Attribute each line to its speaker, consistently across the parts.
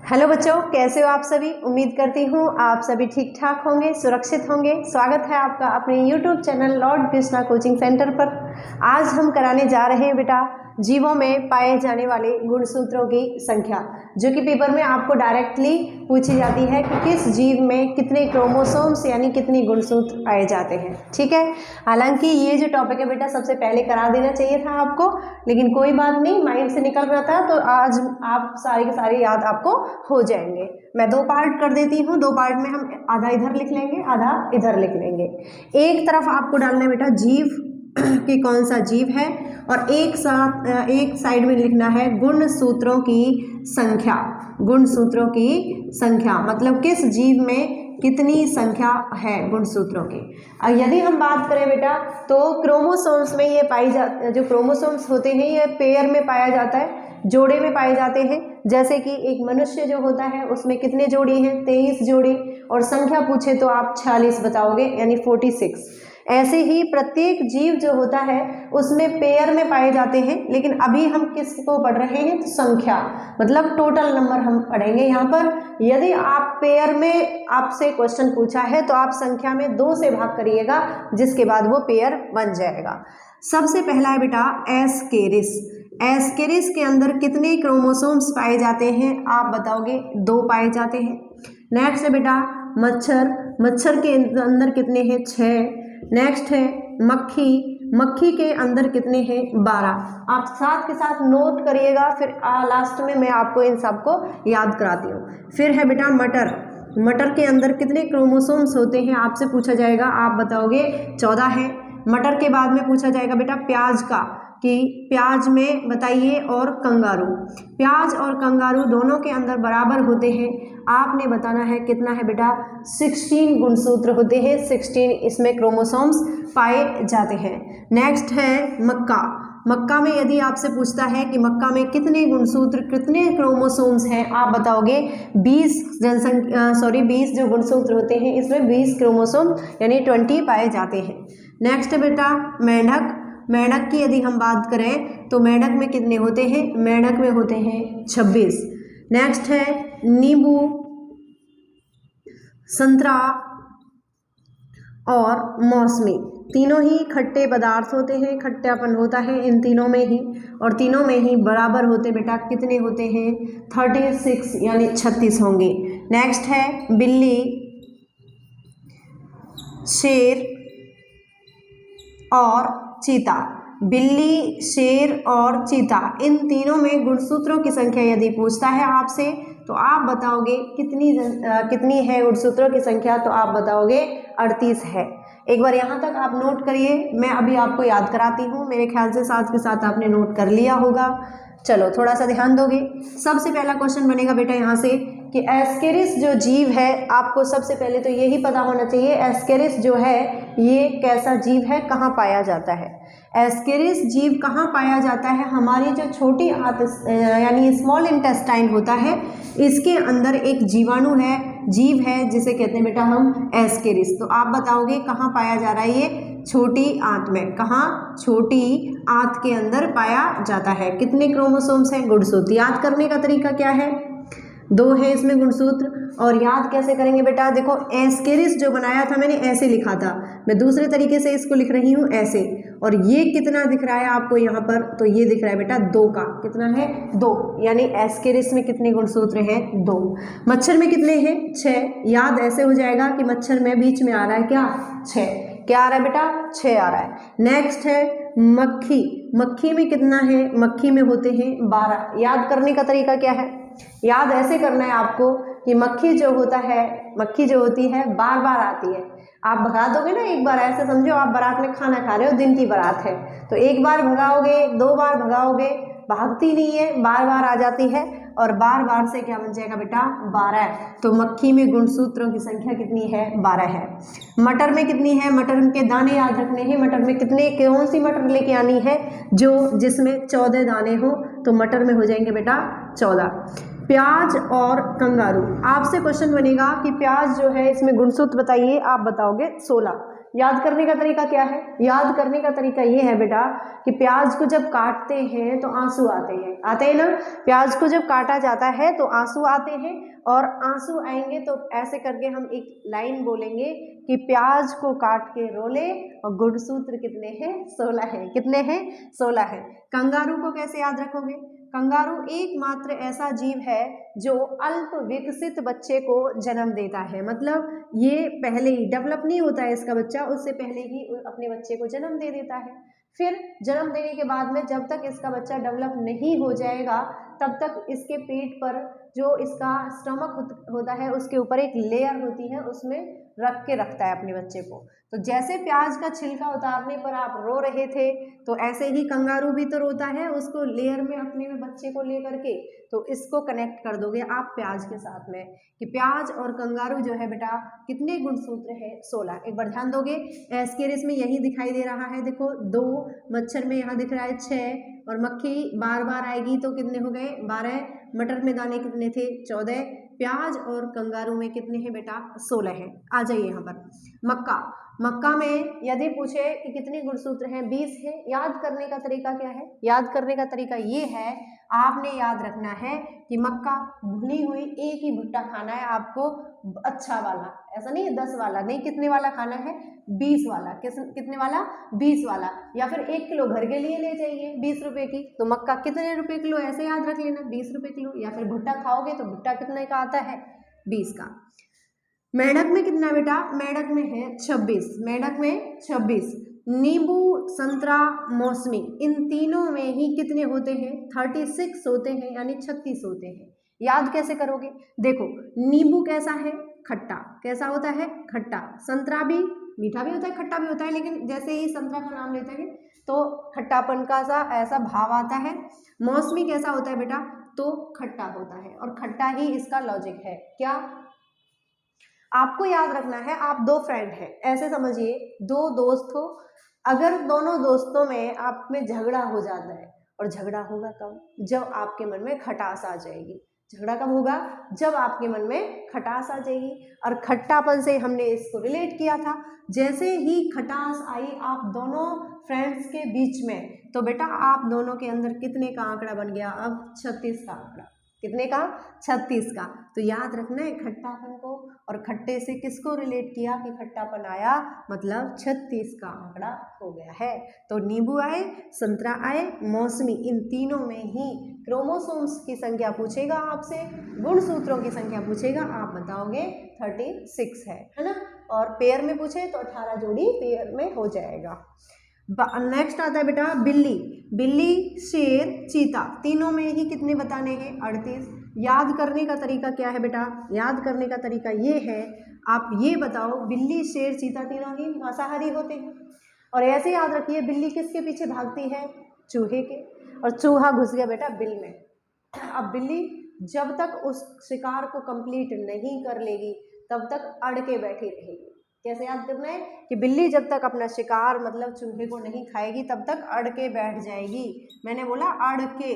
Speaker 1: Hello बच्चों, कैसे हो आप सभी। उम्मीद करती हूँ आप सभी ठीक ठाक होंगे, सुरक्षित होंगे। स्वागत है आपका अपने YouTube channel Lord Krishna coaching centre पर। आज हम कराने जा रहे हैं बेटा जीवों में पाए जाने वाले गुणसूत्रों की संख्या, जो कि पेपर में आपको डायरेक्टली पूछी जाती है कि किस जीव में कितने क्रोमोसोम्स यानी कितने गुणसूत्र पाए जाते हैं। ठीक है, हालांकि ये जो टॉपिक है बेटा सबसे पहले करा देना चाहिए था आपको, लेकिन कोई बात नहीं, माइंड से निकल रहा था तो आज आप सारे के सारे याद आपको हो जाएंगे। मैं दो पार्ट कर देती हूँ, दो पार्ट में हम आधा इधर लिख लेंगे आधा इधर लिख लेंगे। एक तरफ आपको डालना है बेटा जीव कि कौन सा जीव है, और एक साइड में लिखना है गुणसूत्रों की संख्या। गुणसूत्रों की संख्या मतलब किस जीव में कितनी संख्या है गुणसूत्रों की। यदि हम बात करें बेटा तो क्रोमोसोम्स में ये जो क्रोमोसोम्स होते हैं ये पेयर में पाया जाता है, जोड़े में पाए जाते हैं। जैसे कि एक मनुष्य जो होता है उसमें कितने जोड़ी हैं, 23 जोड़ी, और संख्या पूछे तो आप 46 बताओगे यानी 46। ऐसे ही प्रत्येक जीव जो होता है उसमें पेयर में पाए जाते हैं, लेकिन अभी हम किसको पढ़ रहे हैं तो संख्या मतलब टोटल नंबर हम पढ़ेंगे यहाँ पर। यदि आप पेयर में आपसे क्वेश्चन पूछा है तो आप संख्या में 2 से भाग करिएगा, जिसके बाद वो पेयर बन जाएगा। सबसे पहला है बेटा एस्केरिस। एस्केरिस के अंदर कितने क्रोमोसोम्स पाए जाते हैं आप बताओगे, 2 पाए जाते हैं। नेक्स्ट है बेटा मच्छर। मच्छर के अंदर कितने हैं, 6। नेक्स्ट है मक्खी। मक्खी के अंदर कितने हैं, 12। आप साथ के साथ नोट करिएगा, फिर लास्ट में मैं आपको इन सबको याद कराती हूँ। फिर है बेटा मटर। मटर के अंदर कितने क्रोमोसोम्स होते हैं आपसे पूछा जाएगा, आप बताओगे 14 है। मटर के बाद में पूछा जाएगा बेटा प्याज का, कि प्याज में बताइए, और कंगारू। प्याज और कंगारू दोनों के अंदर बराबर होते हैं, आपने बताना है कितना है बेटा, 16 गुणसूत्र होते हैं। 16 इसमें क्रोमोसोम्स पाए जाते हैं। नेक्स्ट है मक्का। मक्का में यदि आपसे पूछता है कि मक्का में कितने गुणसूत्र कितने क्रोमोसोम्स हैं, आप बताओगे 20 20 जो गुणसूत्र होते हैं इसमें 20 क्रोमोसोम यानी 20 पाए जाते हैं। नेक्स्ट बेटा मेंढक। मेंढक की यदि हम बात करें तो मेंढक में कितने होते हैं, मेंढक में होते हैं 26। नेक्स्ट है नींबू, संतरा और मौसमी। तीनों ही खट्टे पदार्थ होते हैं, खट्टापन होता है इन तीनों में ही, और तीनों में ही बराबर होते बेटा कितने होते हैं, 36 यानी 36 होंगे। नेक्स्ट है बिल्ली, शेर और चीता। बिल्ली, शेर और चीता, इन तीनों में गुणसूत्रों की संख्या यदि पूछता है आपसे तो आप बताओगे कितनी है गुणसूत्रों की संख्या, तो आप बताओगे 38 है। एक बार यहाँ तक आप नोट करिए, मैं अभी आपको याद कराती हूँ। मेरे ख्याल से साथ के साथ आपने नोट कर लिया होगा। चलो थोड़ा सा ध्यान दोगे। सबसे पहला क्वेश्चन बनेगा बेटा यहाँ से कि एस्केरिस जो जीव है, आपको सबसे पहले तो यही पता होना चाहिए एस्केरिस जो है ये कैसा जीव है, कहाँ पाया जाता है। एस्केरिस जीव कहाँ पाया जाता है, हमारी जो छोटी यानी स्मॉल इंटेस्टाइन होता है इसके अंदर एक जीवाणु है, जीव है, जिसे कहते हैं बेटा हम एस्केरिस। तो आप बताओगे कहाँ पाया जा रहा है ये, छोटी आंत में। कहाँ, छोटी आंत के अंदर पाया जाता है। कितने क्रोमोसोम्स हैं, गुणसूत्र याद करने का तरीका क्या है, 2 है इसमें गुणसूत्र। और याद कैसे करेंगे बेटा, देखो एस्केरिस जो बनाया था मैंने ऐसे लिखा था, मैं दूसरे तरीके से इसको लिख रही हूँ ऐसे। और ये कितना दिख रहा है आपको यहाँ पर, तो ये दिख रहा है बेटा 2 का, कितना है 2, यानी एस्केरिस में कितने गुणसूत्र हैं, 2। मच्छर में कितने हैं, 6। याद ऐसे हो जाएगा कि मच्छर में बीच में आ रहा है क्या, 6। क्या आ रहा है बेटा, 6 आ रहा है। नेक्स्ट है मक्खी। मक्खी में कितना है, मक्खी में होते हैं 12। याद करने का तरीका क्या है, याद ऐसे करना है आपको कि मक्खी जो होती है बार बार आती है। आप भगा दोगे ना एक बार, ऐसे समझो आप बारात में खाना खा रहे हो, दिन की बारात है, तो एक बार भगाओगे, 2 बार भगाओगे, भागती नहीं है, बार बार आ जाती है, और बार बार से क्या बन जाएगा बेटा, 12। तो मक्खी में गुणसूत्रों की संख्या कितनी है, 12 है। मटर में कितनी है, मटर के दाने याद रखने हैं। मटर में कितने, कौन सी मटर लेके आनी है, जिसमें 14 दाने हो, तो मटर में हो जाएंगे बेटा 14। प्याज और कंगारू, आपसे क्वेश्चन बनेगा कि प्याज जो है इसमें गुणसूत्र बताइए, आप बताओगे 16। याद करने का तरीका क्या है? याद करने का तरीका ये है बेटा कि प्याज को जब काटते हैं तो आंसू आते हैं ना। प्याज को जब काटा जाता है तो आंसू आते हैं, और आंसू आएंगे तो ऐसे करके हम एक लाइन बोलेंगे कि प्याज को काट के रोले, और गुणसूत्र कितने हैं? 16 है। कितने हैं? 16 है। कंगारू को कैसे याद रखोगे? कंगारू एकमात्र ऐसा जीव है जो अल्प विकसित बच्चे को जन्म देता है, मतलब ये पहले ही डेवलप नहीं होता है इसका बच्चा, उससे पहले ही अपने बच्चे को जन्म दे देता है। फिर जन्म देने के बाद में जब तक इसका बच्चा डेवलप नहीं हो जाएगा तब तक इसके पेट पर जो इसका स्टमक होता है उसके ऊपर एक लेयर होती है, उसमें रख के रखता है अपने बच्चे को। तो जैसे प्याज का छिलका उतारने पर आप रो रहे थे, तो ऐसे ही कंगारू भी तो रोता है उसको लेयर में अपने में बच्चे को लेकर के। तो इसको कनेक्ट कर दोगे आप प्याज के साथ में कि प्याज और कंगारू जो है बेटा कितने गुणसूत्र है? 16। एक बार ध्यान दोगे, एस्केरिस में यही दिखाई दे रहा है, देखो 2, मच्छर में यहाँ दिख रहा है 6, और मक्खी बार बार आएगी तो कितने हो गए? 12। मटर में दाने कितने थे? 14। प्याज और कंगारू में कितने हैं बेटा? 16 है। आ जाइए यहाँ पर मक्का में यदि पूछे कि कितने गुणसूत्र हैं? 20 है। याद करने का तरीका क्या है? याद करने का तरीका ये है, आपने याद रखना है कि मक्का भुनी हुई एक ही भुट्टा खाना है आपको, अच्छा वाला, ऐसा नहीं है 10 वाला नहीं, कितने वाला खाना है? 20 वाला। कितने वाला? 20 वाला। या फिर 1 किलो घर के लिए ले जाइए 20 रुपए की, तो मक्का कितने रुपए किलो ऐसे याद रख लेना, 20 रुपए किलो। या फिर भुट्टा खाओगे तो भुट्टा कितने का आता है? 20 का। मेंढक में कितना बेटा? मेंढक में है 26। मेंढक में 26। नींबू, संतरा, मौसमी, इन तीनों में ही कितने होते हैं? 36 होते हैं, यानी 36 होते हैं। याद कैसे करोगे? देखो, नींबू कैसा है? खट्टा। कैसा होता है? खट्टा। संतरा भी मीठा भी होता है, खट्टा भी होता है, लेकिन जैसे ही संतरा का नाम लेते हैं तो खट्टापन का सा ऐसा भाव आता है। मौसमी कैसा होता है बेटा? तो खट्टा होता है, और खट्टा ही इसका लॉजिक है। क्या आपको याद रखना है? आप 2 फ्रेंड हैं, ऐसे समझिए 2 दोस्त हो, अगर दोनों दोस्तों में आप में झगड़ा हो जाता है, और झगड़ा होगा कब? जब आपके मन में खटास आ जाएगी। झगड़ा कब होगा? जब आपके मन में खटास आ जाएगी। और खट्टापन से हमने इसको रिलेट किया था, जैसे ही खटास आई आप दोनों फ्रेंड्स के बीच में, तो बेटा आप दोनों के अंदर कितने का आंकड़ा बन गया? अब 36 का आंकड़ा। कितने का? 36 का। तो याद रखना है खट्टापन को, और खट्टे से किसको रिलेट किया कि खट्टापन आया, मतलब 36 का आंकड़ा हो गया है। तो नींबू आए, संतरा आए, मौसमी, इन तीनों में ही क्रोमोसोम्स की संख्या पूछेगा आपसे, गुणसूत्रों की संख्या पूछेगा, आप बताओगे 36 है ना। और पेयर में पूछे तो 18 जोड़ी पेयर में हो जाएगा। नेक्स्ट आता है बेटा बिल्ली। बिल्ली, शेर, चीता, तीनों में ही कितने बताने हैं? 38। याद करने का तरीका क्या है बेटा? याद करने का तरीका ये है, आप ये बताओ, बिल्ली, शेर, चीता तीनों ही मांसाहारी होते हैं, और ऐसे याद रखिए बिल्ली किसके पीछे भागती है? चूहे के, और चूहा घुस गया बेटा बिल में। अब बिल्ली जब तक उस शिकार को कंप्लीट नहीं कर लेगी तब तक अड़ के बैठी रहेगी। कैसे याद करना है कि बिल्ली जब तक अपना शिकार मतलब चूहे को नहीं खाएगी तब तक अड़ के बैठ जाएगी। मैंने बोला अड़ के,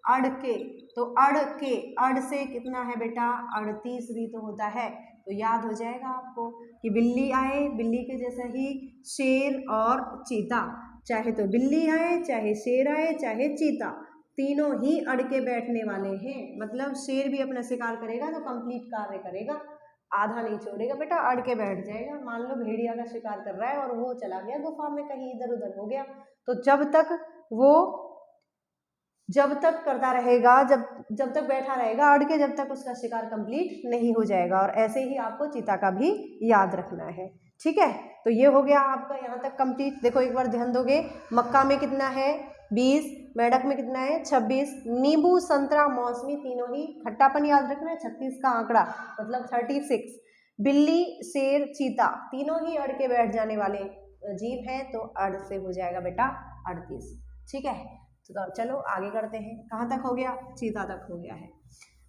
Speaker 1: अड़ के, तो अड़ के, अड़ से कितना है बेटा? 38 भी तो होता है। तो याद हो जाएगा आपको कि बिल्ली आए, बिल्ली के जैसा ही शेर और चीता, चाहे तो बिल्ली आए, चाहे शेर आए, चाहे चीता, तीनों ही अड़ के बैठने वाले हैं। मतलब शेर भी अपना शिकार करेगा तो कंप्लीट कार्य करेगा, आधा नहीं छोड़ेगा बेटा, अड़ के बैठ जाएगा। मान लो भेड़िया का शिकार कर रहा है और वो चला गया गुफा में, कहीं इधर उधर हो गया, तो जब तक करता रहेगा, जब तक बैठा रहेगा अड़ के, जब तक उसका शिकार कंप्लीट नहीं हो जाएगा। और ऐसे ही आपको चीता का भी याद रखना है, ठीक है। तो ये हो गया आपका यहाँ तक कंप्लीट। देखो एक बार ध्यान दोगे, मक्का में कितना है? 20। मेंढक में कितना है? 26। नींबू, संतरा, मौसमी, तीनों ही खट्टापन याद रखना है, 36 का आंकड़ा मतलब 36। बिल्ली, शेर, चीता, तीनों ही अड़ के बैठ जाने वाले जीव हैं, तो अड़ से हो जाएगा बेटा 38, ठीक है। तो चलो आगे करते हैं, कहाँ तक हो गया? चीता तक हो गया है।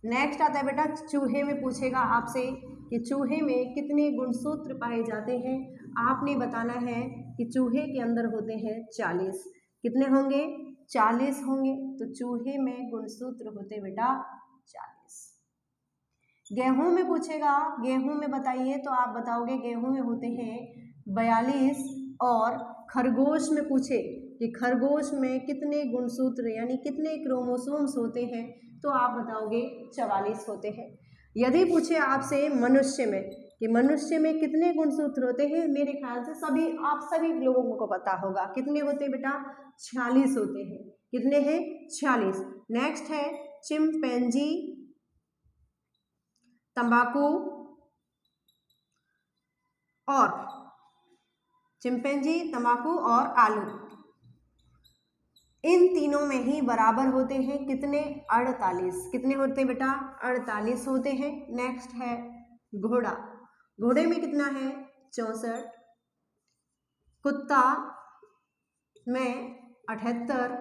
Speaker 1: नेक्स्ट आता है बेटा चूहे में, पूछेगा आपसे कि चूहे में कितने गुणसूत्र पाए जाते हैं। आपने बताना है कि चूहे के अंदर होते हैं 40। कितने होंगे? 40 होंगे। तो चूहे में गुणसूत्र होते बेटा 40। गेहूं में पूछेगा, गेहूं में बताइए, तो आप बताओगे गेहूं में होते हैं 42 और खरगोश में पूछे कि खरगोश में कितने गुणसूत्र यानी कितने क्रोमोसोम्स होते हैं, तो आप बताओगे 44 होते हैं। यदि पूछे आपसे मनुष्य में कि मनुष्य में कितने गुणसूत्र होते हैं, मेरे ख्याल से आप सभी लोगों को पता होगा कितने होते हैं बेटा, 46 होते हैं। कितने हैं, 46। नेक्स्ट है चिंपैंजी, तंबाकू और चिंपैंजी, तंबाकू और आलू, इन तीनों में ही बराबर होते हैं कितने, 48। कितने होते हैं बेटा, 48 होते हैं। नेक्स्ट है घोड़ा, घोड़े में कितना है, 64। कुत्ता में 78,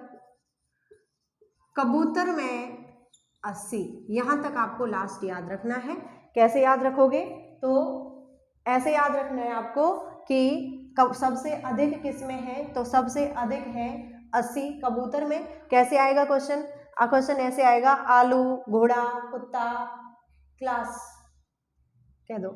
Speaker 1: कबूतर में 80। यहाँ तक आपको लास्ट याद रखना है। कैसे याद रखोगे, तो ऐसे याद रखना है आपको कि सबसे अधिक किस में है, तो सबसे अधिक है 80 कबूतर में। कैसे आएगा क्वेश्चन, क्वेश्चन ऐसे आएगा, आलू, घोड़ा, कुत्ता, क्लास कह दो,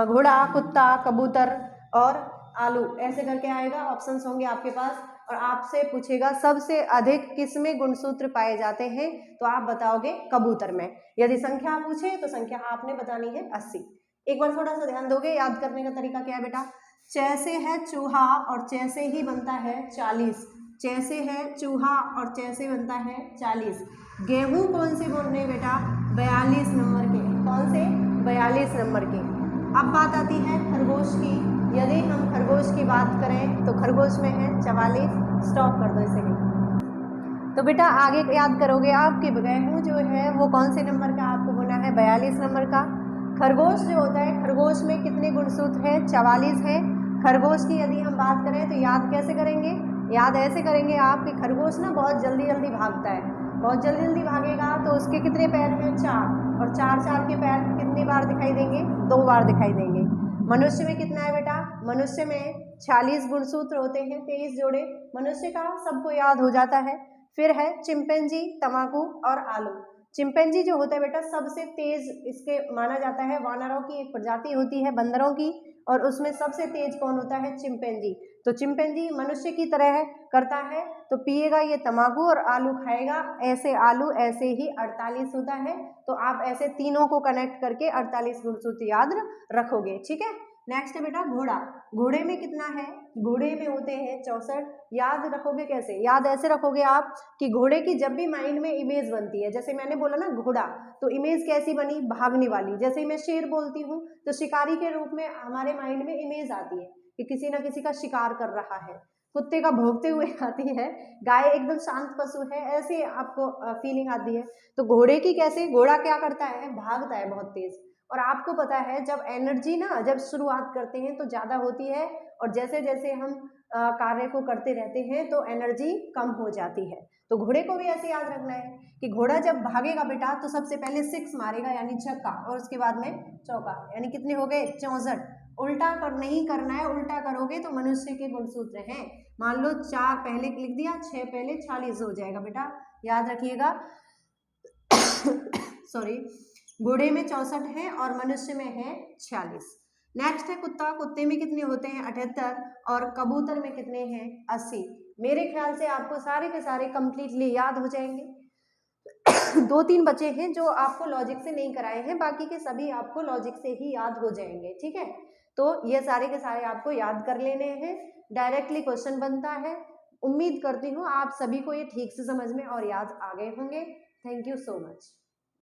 Speaker 1: घोड़ा, कुत्ता, कबूतर और आलू, ऐसे करके आएगा। ऑप्शंस होंगे आपके पास और आपसे पूछेगा सबसे अधिक किस में गुणसूत्र पाए जाते हैं, तो आप बताओगे कबूतर में। यदि संख्या पूछे तो संख्या आपने बतानी है 80। एक बार थोड़ा सा ध्यान दोगे, याद करने का तरीका क्या है बेटा, चैसे है चूहा और चैसे ही बनता है 40। चैसे है चूहा और चैसे बनता है 40। गेहूं कौन से बोलने बेटा, 42 नंबर के। कौन से, 42 नंबर के। अब बात आती है खरगोश की। यदि हम खरगोश की बात करें तो खरगोश में है 44। स्टॉप कर दो इसे भी। तो बेटा आगे याद करोगे आप कि गेहूं जो है वो कौन से नंबर का आपको बोला है, 42 नंबर का। खरगोश जो होता है, खरगोश में कितने गुणसूत्र है, 44 है। खरगोश की यदि हम बात करें तो याद कैसे करेंगे, याद ऐसे करेंगे आप कि खरगोश ना बहुत जल्दी जल्दी भागता है। बहुत जल्दी जल्दी भागेगा तो उसके कितने पैर हैं, 4, और 4 के पैर कितनी बार दिखाई देंगे, 2 बार दिखाई देंगे। मनुष्य में कितना है बेटा, मनुष्य में 46 गुणसूत्र होते हैं, 23 जोड़े। मनुष्य का सबको याद हो जाता है। फिर है चिंपैंजी, तंबाकू और आलू। चिंपैंजी जो होता है बेटा सबसे तेज इसके माना जाता है, वानरों की एक प्रजाति होती है बंदरों की, और उसमें सबसे तेज कौन होता है, चिंपैंजी। तो चिंपैंजी मनुष्य की तरह करता है, तो पिएगा ये तंबाकू और आलू खाएगा, ऐसे आलू ऐसे ही 48 होता है। तो आप ऐसे तीनों को कनेक्ट करके 48 गुणसूत्र याद रखोगे, ठीक है। नेक्स्ट है बेटा घोड़ा। घोड़े में कितना है, घोड़े में होते हैं 64। याद रखोगे कैसे, याद ऐसे रखोगे आप कि घोड़े की जब भी माइंड में इमेज बनती है, जैसे मैंने बोला ना घोड़ा, तो इमेज कैसी बनी, भागने वाली। जैसे मैं शेर बोलती हूँ तो शिकारी के रूप में हमारे माइंड में इमेज आती है कि किसी ना किसी का शिकार कर रहा है। कुत्ते का भौंकते हुए आती है, गाय एकदम शांत पशु है, ऐसे आपको फीलिंग आती है। तो घोड़े की कैसे, घोड़ा क्या करता है, भागता है बहुत तेज। और आपको पता है जब एनर्जी ना जब शुरुआत करते हैं तो ज़्यादा होती है, और जैसे जैसे हम कार्य को करते रहते हैं तो एनर्जी कम हो जाती है। तो घोड़े को भी ऐसे याद रखना है कि घोड़ा जब भागेगा बेटा तो सबसे पहले 6 मारेगा यानी छक्का, और उसके बाद में चौका, यानी कितने हो गए, 64। उल्टा कर नहीं करना है, उल्टा करोगे तो मनुष्य के गुणसूत्र हैं। मान लो 4 पहले लिख दिया, 6 पहले, 46 हो जाएगा बेटा, याद रखिएगा। सॉरी, घोड़े में 64 है और मनुष्य में है 46। नेक्स्ट है कुत्ता। कुत्ते में कितने होते हैं, 78, और कबूतर में कितने हैं, 80। मेरे ख्याल से आपको सारे के सारे कंप्लीटली याद हो जाएंगे। 2-3 बचे हैं जो आपको लॉजिक से नहीं कराए हैं, बाकी के सभी आपको लॉजिक से ही याद हो जाएंगे, ठीक है। तो ये सारे के सारे आपको याद कर लेने हैं, डायरेक्टली क्वेश्चन बनता है। उम्मीद करती हूँ आप सभी को ये ठीक से समझ में और याद आ गए होंगे। Thank you so much.